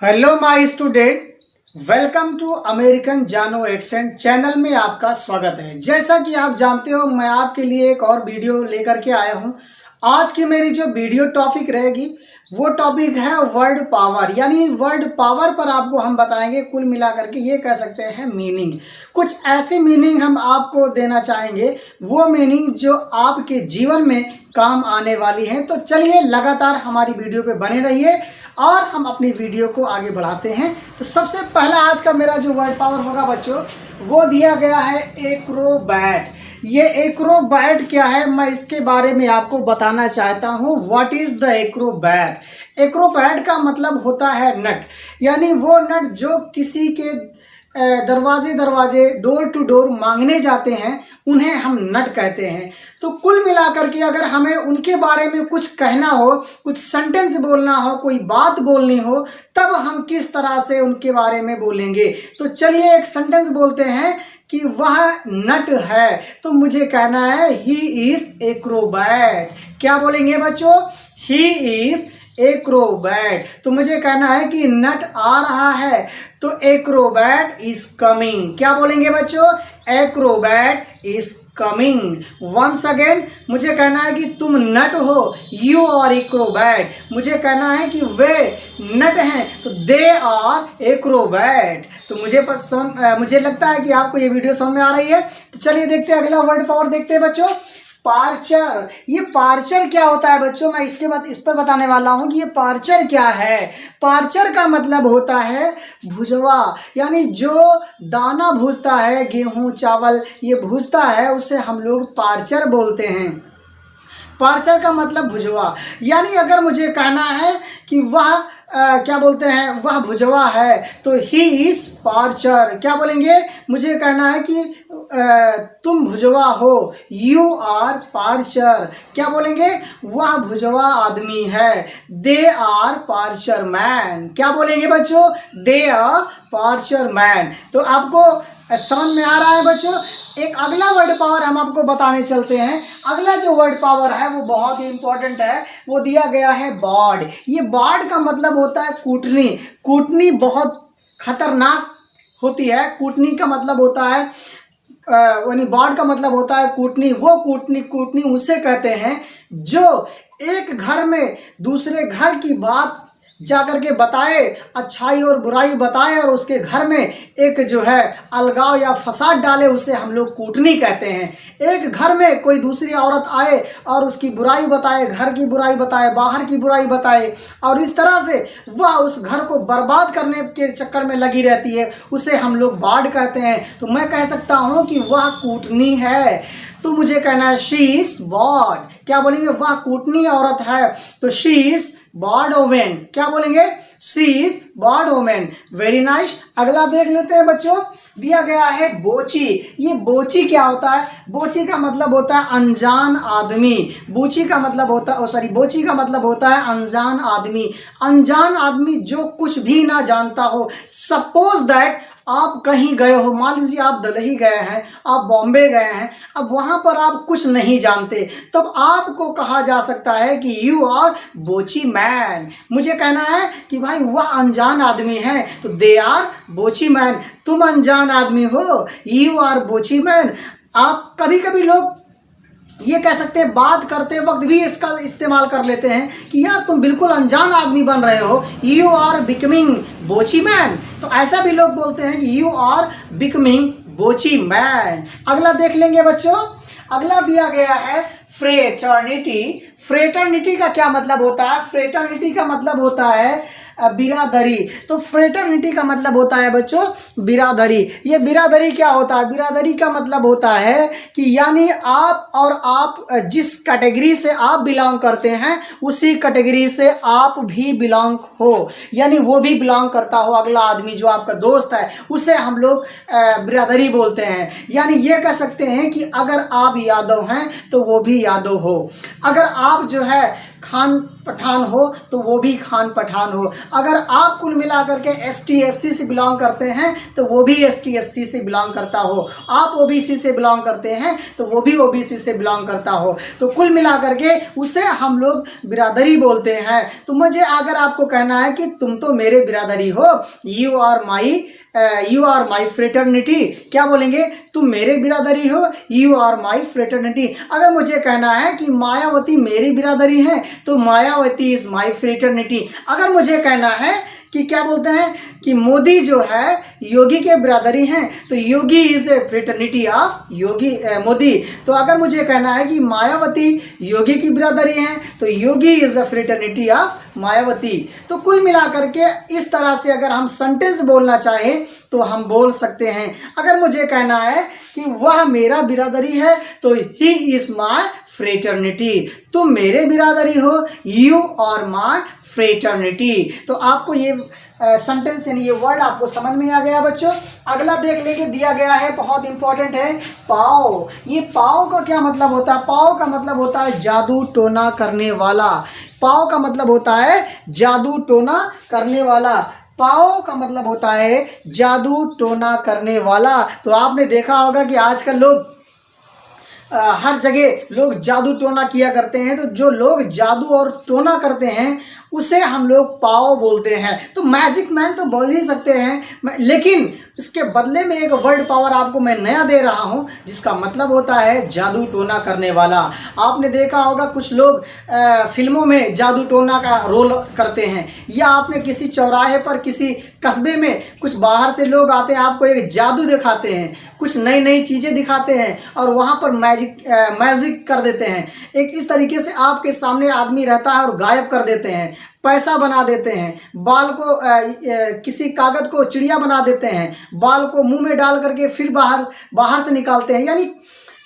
Hello my student, welcome to American जानो accent channel में आपका स्वागत है। जैसा कि आप जानते हो, मैं आपके लिए एक और वीडियो लेकर के आया हूं। आज की मेरी जो वीडियो टॉपिक रहेगी वो टॉपिक है वर्ड पावर। यानी वर्ड पावर पर आपको हम बताएंगे, कुल मिलाकर के ये कह सकते हैं मीनिंग। कुछ ऐसे मीनिंग हम आपको देना चाहेंगे, वो मीनिंग जो आपके जीवन में काम आने वाली है। तो चलिए लगातार हमारी वीडियो पे बने रहिए और हम अपनी वीडियो को आगे बढ़ाते हैं। तो सबसे पहला आज का मेरा जो वर्ड पावर होगा बच्चों, वो दिया गया है एक्रोबैट। ये एक्रोबैट क्या है, मैं इसके बारे में आपको बताना चाहता हूँ। What is the Acrobat? Acrobat का मतलब होता है नट। यानी वो नट जो किसी के दरवाजे डोर टू डोर मांगने जाते हैं, उन्हें हम नट कहते हैं। तो कुल मिलाकर के अगर हमें उनके बारे में कुछ कहना हो, कुछ सेंटेंस बोलना हो, कोई बात बोलनी हो, तब हम किस तरह से उनके बारे में बोलेंगे। तो चलिए एक सेंटेंस बोलते हैं कि वह नट है। तो मुझे कहना है ही इज एक्रोबैट। क्या बोलेंगे बच्चों? He is Acrobat. तो मुझे कहना है कि नट आ रहा है, तो एक्रोबैट इज कमिंग। क्या बोलेंगे बच्चों? Acrobat is coming. Once again मुझे कहना है कि तुम नट हो, यू आर एक्रोबैट। मुझे कहना है कि वे नट हैं, तो दे आर एक्रोबैट। तो मुझे लगता है कि आपको ये वीडियो समझ में आ रही है। तो चलिए देखते हैं अगला वर्ड पावर। देखते हैं बच्चों, पार्चर। ये पार्चर क्या होता है बच्चों, मैं इसके बाद इस पर बताने वाला हूं कि ये पार्चर क्या है। पार्चर का मतलब होता है भुजवा। यानी जो दाना भूजता है, गेहूं चावल ये भूजता है, उसे हम लोग पार्चर बोलते हैं। पार्चर का मतलब भुजवा। यानी अगर मुझे कहना है कि वह क्या बोलते हैं, वह भुजवा है, तो ही इज पार्चर। क्या बोलेंगे? मुझे कहना है कि तुम भुजवा हो, यू आर पार्चर। क्या बोलेंगे? वह भुजवा आदमी है, दे आर पार्चर मैन। क्या बोलेंगे बच्चों? They are poacher man. तो आपको समझ में आ रहा है बच्चों। एक अगला वर्ड पावर हम आपको बताने चलते हैं। अगला जो वर्ड पावर है वो बहुत ही इंपॉर्टेंट है, वो दिया गया है बार्ड। ये बार्ड का मतलब होता है कूटनी। कूटनी बहुत खतरनाक होती है। कूटनी का मतलब होता है यानी बार्ड का मतलब होता है कूटनी। वो कूटनी उसे कहते हैं जो एक घर में दूसरे घर की बात जाकर के बताए, अच्छाई और बुराई बताए, और उसके घर में एक जो है अलगाव या फसाद डाले, उसे हम लोग कूटनी कहते हैं। एक घर में कोई दूसरी औरत आए और उसकी बुराई बताए, घर की बुराई बताए, बाहर की बुराई बताए, और इस तरह से वह उस घर को बर्बाद करने के चक्कर में लगी रहती है, उसे हम लोग बार्ड कहते हैं। तो मैं कह सकता हूँ कि वह कूटनी है। तो मुझे कहना है शी इज बार्ड। क्या बोलेंगे? वह कूटनी औरत है, तो शी इज बार्ड वोमेन। क्या बोलेंगे? She is bard women. Very nice. अगला देख लेते हैं बच्चों। दिया गया है बोची। ये बोची क्या होता है? बोची का मतलब होता है अनजान आदमी। बोची का मतलब होता है अनजान आदमी। अनजान आदमी जो कुछ भी ना जानता हो। सपोज दैट आप कहीं गए हो, मान लीजिए आप दिल्ली गए हैं, आप बॉम्बे गए हैं, अब वहाँ पर आप कुछ नहीं जानते, तब आपको कहा जा सकता है कि यू आर बोची मैन। मुझे कहना है कि भाई वह अनजान आदमी है, तो दे आर बोची मैन। तुम अनजान आदमी हो, यू आर बोची मैन। आप कभी कभी लोग ये कह सकते हैं, बात करते वक्त भी इसका इस्तेमाल कर लेते हैं कि यार तुम बिल्कुल अनजान आदमी बन रहे हो, you are becoming Bochi man. तो ऐसा भी लोग बोलते हैं कि you are becoming Bochi man. अगला देख लेंगे बच्चों। अगला दिया गया है फ्रेटर्निटी। फ्रेटर्निटी का क्या मतलब होता है? फ्रेटर्निटी का मतलब होता है बिरादरी। तो फ्रेटर्निटी का मतलब होता है बच्चों बिरादरी। ये बिरादरी क्या होता है? बिरादरी का मतलब होता है कि यानी आप जिस कैटेगरी से आप बिलोंग करते हैं, उसी कैटेगरी से आप भी बिलोंग हो। यानी वो भी बिलोंग करता हो, अगला आदमी जो आपका दोस्त है, उसे हम लोग बिरादरी बोलते हैं। यानी ये कह सकते हैं कि अगर आप यादव हैं तो वो भी यादव हो। अगर आप जो है खान पठान हो तो वो भी खान पठान हो। अगर आप कुल मिलाकर के ST SC से बिलोंग करते हैं तो वो भी ST SC से बिलोंग करता हो, आप OBC से बिलोंग करते हैं तो वो भी OBC से बिलोंग करता हो, तो कुल मिलाकर के उसे हम लोग बिरादरी बोलते हैं। तो मुझे अगर आपको कहना है कि तुम तो मेरे बिरादरी हो, यू आर माई फ्रेटर्निटी, क्या बोलेंगे? तुम मेरे बिरादरी हो, यू आर माई फ्रेटर्निटी। अगर मुझे कहना है कि मायावती मेरी बिरादरी है तो मायावती इज माई फ्रेटर्निटी। अगर मुझे कहना है कि क्या बोलते हैं कि मोदी जो है योगी के बिरादरी हैं तो Yogi is a fraternity of योगी मोदी। तो अगर मुझे कहना है कि मायावती योगी की बिरादरी हैं तो Yogi is a fraternity of Mayawati. तो कुल मिलाकर के इस तरह से अगर हम सेंटेंस बोलना चाहें तो हम बोल सकते हैं। अगर मुझे कहना है कि वह मेरा बिरादरी है तो ही इज माई फ्रेटर्निटी। तुम मेरे बिरादरी हो, यू आर माई फ्रेटर्निटी। तो आपको ये सेंटेंस यानी ये वर्ड आपको समझ में आ गया बच्चों। अगला देख लेंगे, दिया गया है, बहुत इंपॉर्टेंट है, पाओ। ये पाओ का क्या मतलब होता है? पाओ का मतलब होता है जादू टोना करने वाला। पाओ का मतलब होता है जादू टोना करने वाला। पाओ का मतलब होता है जादू टोना करने वाला। तो आपने देखा होगा कि आजकल लोग हर जगह लोग जादू टोना किया करते हैं। तो जो लोग जादू और टोना करते हैं उसे हम लोग पाओ बोलते हैं। तो मैजिक मैन तो बोल ही सकते हैं, लेकिन इसके बदले में एक वर्ड पावर आपको मैं नया दे रहा हूं जिसका मतलब होता है जादू टोना करने वाला। आपने देखा होगा कुछ लोग फिल्मों में जादू टोना का रोल करते हैं, या आपने किसी चौराहे पर किसी कस्बे में कुछ बाहर से लोग आते हैं, आपको एक जादू दिखाते हैं, कुछ नई नई चीज़ें दिखाते हैं और वहाँ पर मैजिक कर देते हैं। एक इस तरीके से आपके सामने आदमी रहता है और गायब कर देते हैं, पैसा बना देते हैं, बाल को किसी कागज को चिड़िया बना देते हैं, बाल को मुंह में डाल करके फिर बाहर से निकालते हैं। यानी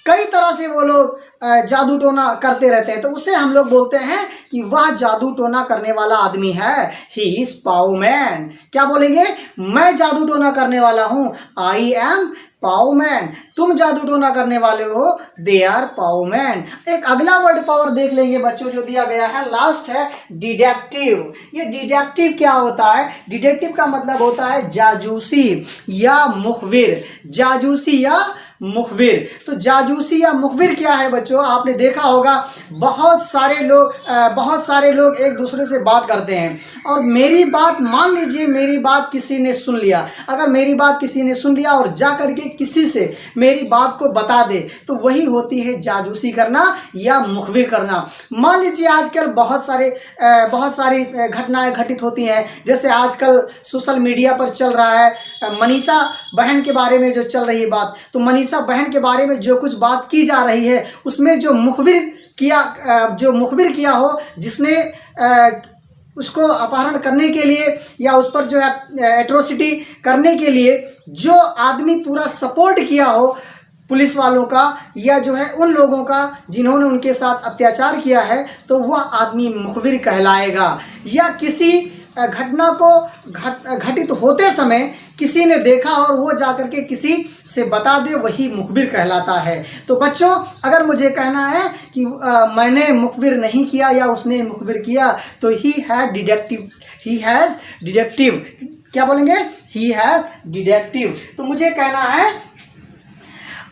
कई तरह से वो लोग जादू टोना करते रहते हैं। तो उसे हम लोग बोलते हैं कि वह जादू टोना करने वाला आदमी है, ही इज पाओ मैन। क्या बोलेंगे? मैं जादू टोना करने वाला हूँ, आई एम पाओ मैन। तुम जादू टोना करने वाले हो, दे आर पाओ मैन। एक अगला वर्ड पावर देख लेंगे बच्चों जो दिया गया है, लास्ट है डिटेक्टिव। ये डिटेक्टिव क्या होता है? डिटेक्टिव का मतलब होता है जासूसी या मुखबिर। जासूसी या मुखबिर। तो जासूसी या मुखबिर क्या है बच्चों? आपने देखा होगा बहुत सारे लोग एक दूसरे से बात करते हैं और मेरी बात, मान लीजिए मेरी बात किसी ने सुन लिया, अगर मेरी बात किसी ने सुन लिया और जा करके किसी से मेरी बात को बता दे तो वही होती है जासूसी करना या मुखबिर करना। मान लीजिए आजकल बहुत सारी घटनाएं घटित होती हैं, जैसे आजकल सोशल मीडिया पर चल रहा है मनीषा बहन के बारे में जो चल रही है बात, तो मनीषा बहन के बारे में जो कुछ बात की जा रही है उसमें जो मुखबिर किया हो, जिसने उसको अपहरण करने के लिए या उस पर जो है एट्रोसिटी करने के लिए जो आदमी पूरा सपोर्ट किया हो पुलिस वालों का या जो है उन लोगों का जिन्होंने उनके साथ अत्याचार किया है, तो वह आदमी मुखबिर कहलाएगा। या किसी घटना को घटित होते समय किसी ने देखा और वो जाकर के किसी से बता दे, वही मुखबिर कहलाता है। तो बच्चों अगर मुझे कहना है कि मैंने मुखबिर नहीं किया या उसने मुखबिर किया तो ही हैज़ डिटेक्टिव। क्या बोलेंगे? He has detective. तो मुझे कहना है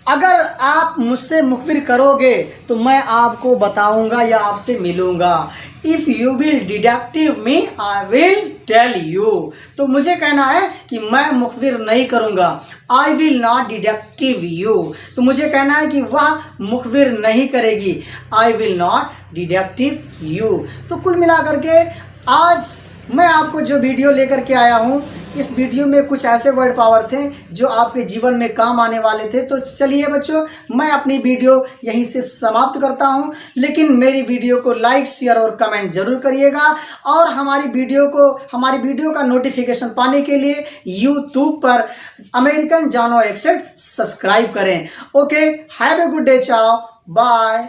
अगर आप मुझसे मुखबिर करोगे तो मैं आपको बताऊंगा या आपसे मिलूंगा। If you will detective me I will tell you. तो मुझे कहना है कि मैं मुखबिर नहीं करूंगा, I will not detective you. तो मुझे कहना है कि वह मुखबिर नहीं करेगी, I will not detective you. तो कुल मिलाकर के आज मैं आपको जो वीडियो लेकर के आया हूँ, इस वीडियो में कुछ ऐसे वर्ड पावर थे जो आपके जीवन में काम आने वाले थे। तो चलिए बच्चों, मैं अपनी वीडियो यहीं से समाप्त करता हूं, लेकिन मेरी वीडियो को लाइक, शेयर और कमेंट जरूर करिएगा और हमारी वीडियो का नोटिफिकेशन पाने के लिए यूट्यूब पर अमेरिकन जानो एक्सेंट सब्सक्राइब करें। Okay, have a good day, चाओ, बाय।